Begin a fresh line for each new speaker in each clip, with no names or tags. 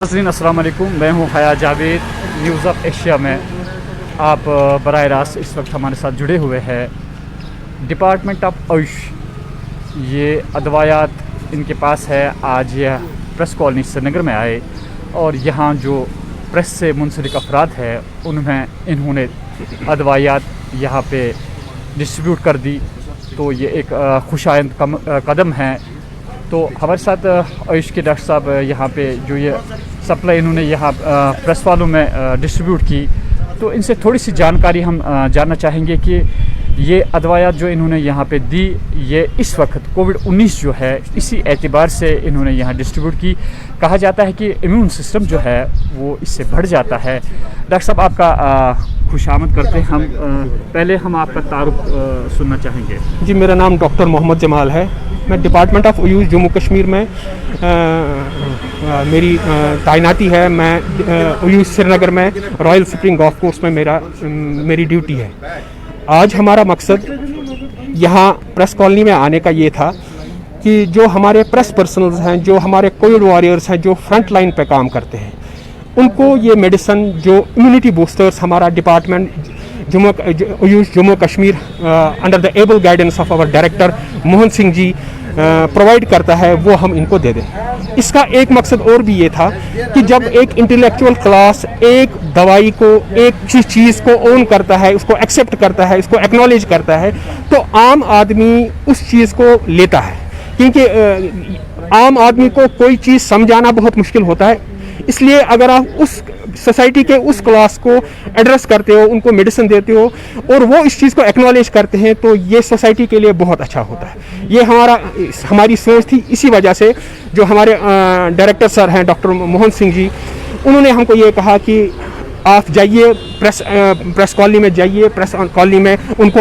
नाज़रीन अस्सलाम वालेकुम, मैं हूं हया जावेद। न्यूज़ ऑफ एशिया में आप बराह रास्त इस वक्त हमारे साथ जुड़े हुए हैं। डिपार्टमेंट ऑफ आयुष ये अदवायात इनके पास है। आज यह प्रेस कॉलोनी श्रीनगर में आए और यहाँ जो प्रेस से मुंसलिक अफराद है उनमें इन्होंने अदवायात यहाँ पे डिस्ट्रीब्यूट कर दी। तो ये एक खुशाइंद कदम है। तो हमारे साथ आयुष के डॉक्टर साहब यहाँ पे जो ये सप्लाई इन्होंने यहाँ प्रेस वालों में डिस्ट्रीब्यूट की, तो इनसे थोड़ी सी जानकारी हम जानना चाहेंगे कि ये अदवायात जो इन्होंने यहाँ पे दी ये इस वक्त कोविड-19 जो है इसी एतबार से इन्होंने यहाँ डिस्ट्रीब्यूट की। कहा जाता है कि इम्यून सिस्टम जो है वो इससे बढ़ जाता है। डॉक्टर साहब आपका खुशामद करते हैं। हम पहले हम आपका तारुफ सुनना चाहेंगे।
जी, मेरा नाम डॉक्टर मोहम्मद जमाल है। मैं डिपार्टमेंट ऑफ आयुष जम्मू कश्मीर में मेरी तैनाती है। मैं आयुष श्रीनगर में रॉयल स्प्रिंग गोल्फ कोर्स में मेरी ड्यूटी है। आज हमारा मकसद यहाँ प्रेस कॉलोनी में आने का ये था कि जो हमारे प्रेस पर्सनल्स हैं, जो हमारे कोविड वॉरियर्स हैं, जो फ्रंट लाइन पे काम करते हैं, उनको ये मेडिसिन जो इम्यूनिटी बूस्टर्स हमारा department AYUSH Jammu Kashmir under the able guidance of our director Mohan Singh ji provide करता है, वो हम इनको दे दें। इसका एक मकसद और भी ये था कि जब एक इंटेलेक्चुअल क्लास एक दवाई को, एक चीज़ को ओन करता है, उसको एक्सेप्ट करता है, इसको एक्नॉलेज करता है, तो आम आदमी उस चीज़ को लेता है। क्योंकि आम आदमी को कोई चीज़ समझाना बहुत मुश्किल होता है। इसलिए अगर आप उस सोसाइटी के उस क्लास को एड्रेस करते हो, उनको मेडिसिन देते हो और वो इस चीज़ को एक्नॉलेज करते हैं, तो ये सोसाइटी के लिए बहुत अच्छा होता है। ये हमारी सोच थी। इसी वजह से जो हमारे डायरेक्टर सर हैं डॉक्टर मोहन सिंह जी, उन्होंने हमको ये कहा कि आप जाइए प्रेस कॉलोनी में, जाइए प्रेस कॉलोनी में उनको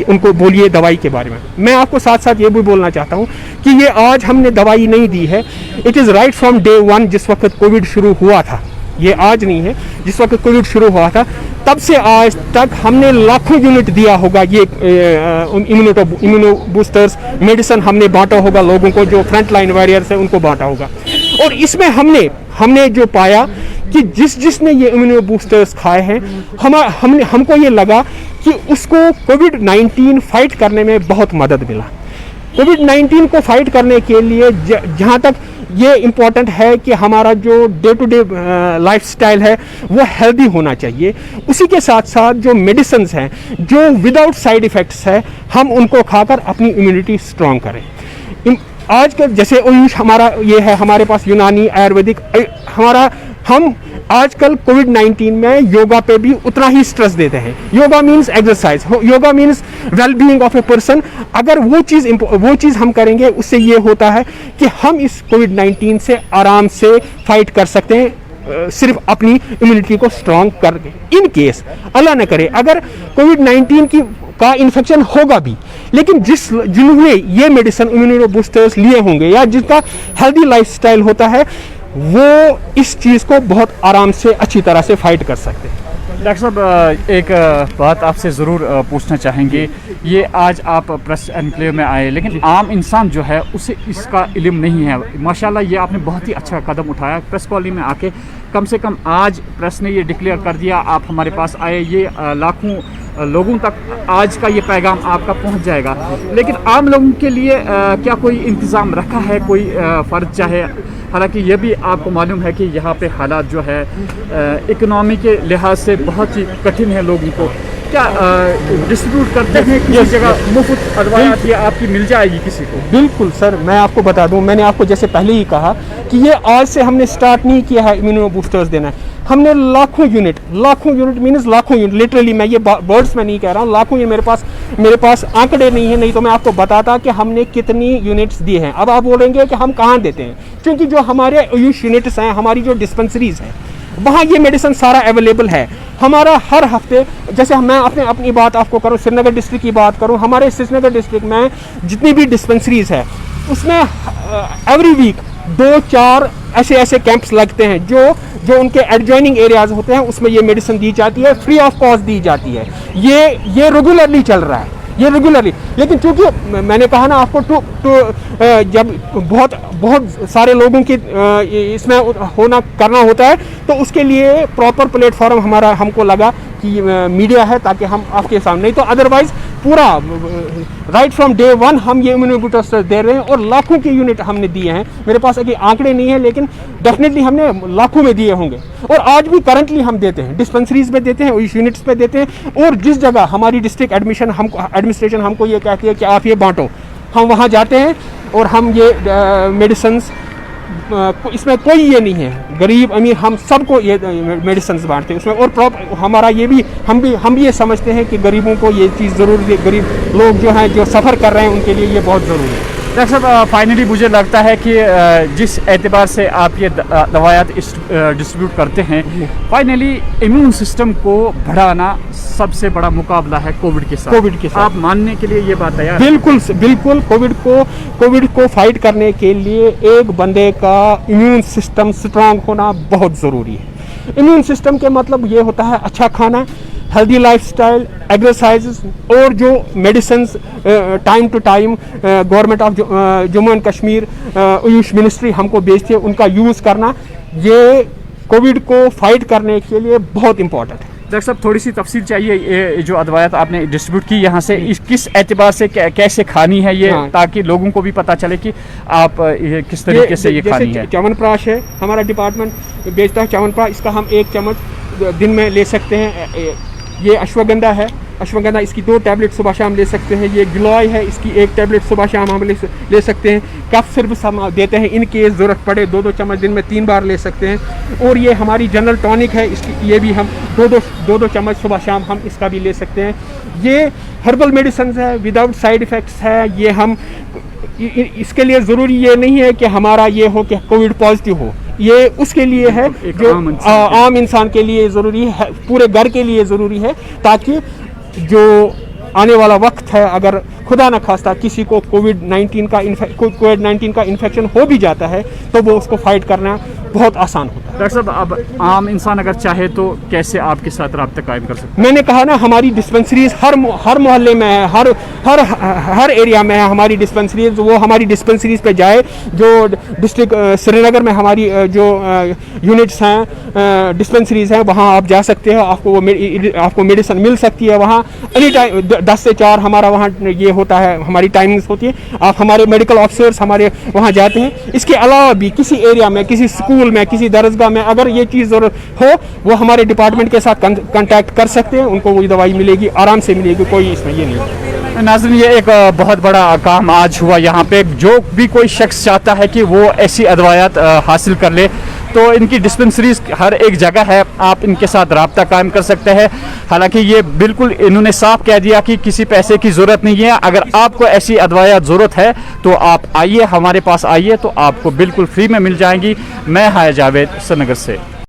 उनको बोलिए दवाई के बारे में। मैं आपको साथ साथ ये भी बोलना चाहता हूँ कि ये आज हमने दवाई नहीं दी है। It is right from day one, जिस वक्त कोविड शुरू हुआ था, ये आज नहीं है, जिस वक्त कोविड शुरू हुआ था तब से आज तक हमने लाखों यूनिट दिया होगा। ये इम्यूनो बूस्टर्स मेडिसिन हमने बांटा होगा लोगों को, जो फ्रंट लाइन वॉरियर्स है उनको बांटा होगा। और इसमें हमने जो पाया कि जिसने ये इम्यूनो बूस्टर्स खाए हैं, हमको ये लगा कि उसको कोविड-19 फाइट करने में बहुत मदद मिला। कोविड-19 को फाइट करने के लिए जहाँ तक ये इम्पॉर्टेंट है कि हमारा जो डे टू डे लाइफस्टाइल है वो हेल्दी होना चाहिए। उसी के साथ साथ जो मेडिसिन्स हैं जो विदाउट साइड इफ़ेक्ट्स है, हम उनको खाकर अपनी इम्यूनिटी स्ट्रॉन्ग करें। आज के जैसे आयुष हमारा ये है, हमारे पास यूनानी आयुर्वेदिक हम आजकल कोविड-19 में योगा पे भी उतना ही स्ट्रेस देते हैं। Yoga means exercise, yoga means well being of a person. अगर वो चीज़ हम करेंगे, उससे ये होता है कि हम इस कोविड-19 से आराम से फाइट कर सकते हैं, सिर्फ अपनी इम्यूनिटी को स्ट्रॉन्ग करके। इन केस अल्लाह न करे अगर कोविड-19 का इन्फेक्शन होगा भी, लेकिन जिन्होंने ये मेडिसिन इम्यूनो बूस्टर्स लिए होंगे या जिनका हेल्दी लाइफस्टाइल होता है, वो इस चीज़ को बहुत आराम से अच्छी तरह से फाइट कर सकते हैं।
डॉक्टर साहब एक बात आपसे ज़रूर पूछना चाहेंगे। ये आज आप प्रेस एनक्लेव में आए, लेकिन आम इंसान जो है उसे इसका इल्म नहीं है। माशाल्लाह ये आपने बहुत ही अच्छा कदम उठाया प्रेस कॉलोनी में आके। कम से कम आज प्रेस ने ये डिक्लेयर कर दिया, आप हमारे पास आए, ये लाखों लोगों तक आज का ये पैगाम आपका पहुंच जाएगा। लेकिन आम लोगों के लिए क्या कोई इंतज़ाम रखा है, कोई फ़र्ज चाहे? हालांकि ये भी आपको मालूम है कि यहाँ पे हालात जो है इकनॉमी के लिहाज से बहुत ही कठिन है। लोगों को क्या डिस्ट्रीब्यूट करते हैं किसी जगह मुफ्त अदवायात, ये आपकी मिल जाएगी किसी को?
बिल्कुल सर, मैं आपको बता दूं, मैंने आपको जैसे पहले ही कहा कि ये आज से हमने स्टार्ट नहीं किया है इम्यूनो बूस्टर्स देना। हमने लाखों यूनिट मीन्स लाखों यूनिट, लिटरली मैं ये वर्ड्स में नहीं कह रहा हूँ, लाखों यूनिट। मेरे पास आंकड़े नहीं है, नहीं तो मैं आपको बताता कि हमने कितनी यूनिट्स दी हैं। अब आप बोलेंगे कि हम कहाँ देते हैं, क्योंकि जो हमारे आयुष यूनिट्स हैं, हमारी जो डिस्पेंसरीज हैं, वहाँ ये मेडिसिन सारा अवेलेबल है। हमारा हर हफ्ते, जैसे मैं अपनी बात आपको करूँ, श्रीनगर डिस्ट्रिक्ट की बात करूँ, हमारे श्रीनगर डिस्ट्रिक्ट में जितनी भी डिस्पेंसरीज है उसमें एवरी वीक 2-4 ऐसे कैंप्स लगते हैं जो उनके एडजॉइनिंग एरियाज होते हैं, उसमें ये मेडिसिन दी जाती है, फ्री ऑफ कॉस्ट दी जाती है। ये रेगुलरली चल रहा है। ये रेगुलरली। लेकिन चूंकि मैंने कहा ना आपको जब बहुत बहुत सारे लोगों की इसमें करना होता है, तो उसके लिए प्रॉपर प्लेटफॉर्म हमको लगा कि मीडिया है, ताकि हम आपके सामने, नहीं तो अदरवाइज पूरा राइट फ्रॉम डे वन हम ये इम्यूनो बूस्टर दे रहे हैं और लाखों के यूनिट हमने दिए हैं। मेरे पास अभी आंकड़े नहीं है, लेकिन डेफिनेटली हमने लाखों में दिए होंगे। और आज भी करंटली हम देते हैं, डिस्पेंसरीज पे देते हैं, इस यूनिट्स पे देते हैं। और जिस जगह हमारी डिस्ट्रिक्ट एडमिनिस्ट्रेशन हमको ये कहती है कि आप ये बांटो, हम वहाँ जाते हैं और हम ये मेडिसिन, इसमें कोई ये नहीं है गरीब अमीर, हम सबको ये मेडिसिन बांटते हैं उसमें। और हमारा ये भी हम भी ये समझते हैं कि गरीबों को ये चीज़ ज़रूरी है, गरीब लोग जो हैं जो सफ़र कर रहे हैं उनके लिए ये बहुत ज़रूरी है।
डॉक्टर साहब, फाइनली मुझे लगता है कि जिस एतबार से आप ये दवायात डिस्ट्रीब्यूट करते हैं, फाइनली इम्यून सिस्टम को बढ़ाना सबसे बड़ा मुकाबला है कोविड के साथ। आप मानने के लिए ये बात तैयार?
बिल्कुल बिल्कुल। कोविड को फाइट करने के लिए एक बंदे का इम्यून सिस्टम स्ट्रांग होना बहुत ज़रूरी है। इम्यून सिस्टम के मतलब ये होता है अच्छा खाना, हेल्दी लाइफस्टाइल, एक्सरसाइजेस, और जो medicine time to time government of Jammu and Kashmir AYUSH ministry हमको भेजती है, उनका यूज़ करना, ये कोविड को फाइट करने के लिए बहुत इंपॉर्टेंट है।
डॉक्टर साहब, थोड़ी सी तफसील चाहिए, ये जो अदवायात आपने डिस्ट्रीब्यूट की यहाँ से, किस एतबार से कैसे खानी है ये,
हाँ।
ताकि लोगों को भी पता चले कि आप ये किस तरीके से ये खानी है।
च्यवनप्राश है, हमारा डिपार्टमेंट बेचता है च्यवनप्राश, इसका हम 1 चम्मच दिन में ले सकते हैं। ये अश्वगंधा है, अश्वगंधा इसकी 2 टैबलेट सुबह शाम ले सकते हैं। ये गिलोय है, इसकी 1 टैबलेट सुबह शाम हम ले सकते हैं। कफ सिर्फ हम देते हैं, इन केस ज़रूरत पड़े 2-2 चम्मच दिन में 3 बार ले सकते हैं। और ये हमारी जनरल टॉनिक है, इसकी ये भी हम 2-2 चम्मच सुबह शाम हम इसका भी ले सकते हैं। ये हर्बल मेडिसिन है, विदाउट साइड इफ़ेक्ट्स है। ये हम इसके लिए ज़रूरी ये नहीं है कि हमारा ये हो कि कोविड पॉजिटिव हो, ये उसके लिए है जो आम इंसान के लिए ज़रूरी है, पूरे घर के लिए ज़रूरी है, ताकि जो आने वाला वक्त है, अगर खुदा न खास्ता किसी को कोविड-19 का इन्फेक्शन हो भी जाता है, तो वो उसको फाइट करना बहुत आसान होता है।
डॉक्टर साहब, अब आम इंसान अगर चाहे तो कैसे आपके साथ रब्ता कायम कर सकते हैं?
मैंने कहा ना, हमारी डिस्पेंसरीज हर मोहल्ले में है, हर एरिया में है हमारी डिस्पेंसरीज। वो हमारी डिस्पेंसरीज पे जाए, जो डिस्ट्रिक्ट श्रीनगर में हमारी जो यूनिट्स हैं, डिस्पेंसरीज हैं, वहाँ आप जा सकते हो, आपको मेडिसिन मिल सकती है वहाँ एनी टाइम। 10 से 4 हमारा वहाँ ये होता है, हमारी टाइमिंग्स होती है। आप हमारे मेडिकल ऑफिसर्स हमारे वहाँ जाते हैं। इसके अलावा भी किसी एरिया में, किसी स्कूल में, किसी दरसगाह में अगर ये चीज़ ज़रूरत हो, वो हमारे डिपार्टमेंट के साथ कांटेक्ट कर सकते हैं, उनको वही दवाई मिलेगी, आराम से मिलेगी, कोई इसमें ये नहीं है।
नाज़रीन, ये एक बहुत बड़ा काम आज हुआ यहाँ पे। जो भी कोई शख्स चाहता है कि वो ऐसी अदवायात हासिल कर ले, तो इनकी डिस्पेंसरीज हर एक जगह है, आप इनके साथ रब्ता कायम कर सकते हैं। हालांकि ये बिल्कुल इन्होंने साफ कह दिया कि किसी पैसे की ज़रूरत नहीं है। अगर आपको ऐसी अदवायात ज़रूरत है तो आप आइए, हमारे पास आइए, तो आपको बिल्कुल फ्री में मिल जाएंगी। मैं हाय जावेद, श्रीनगर से।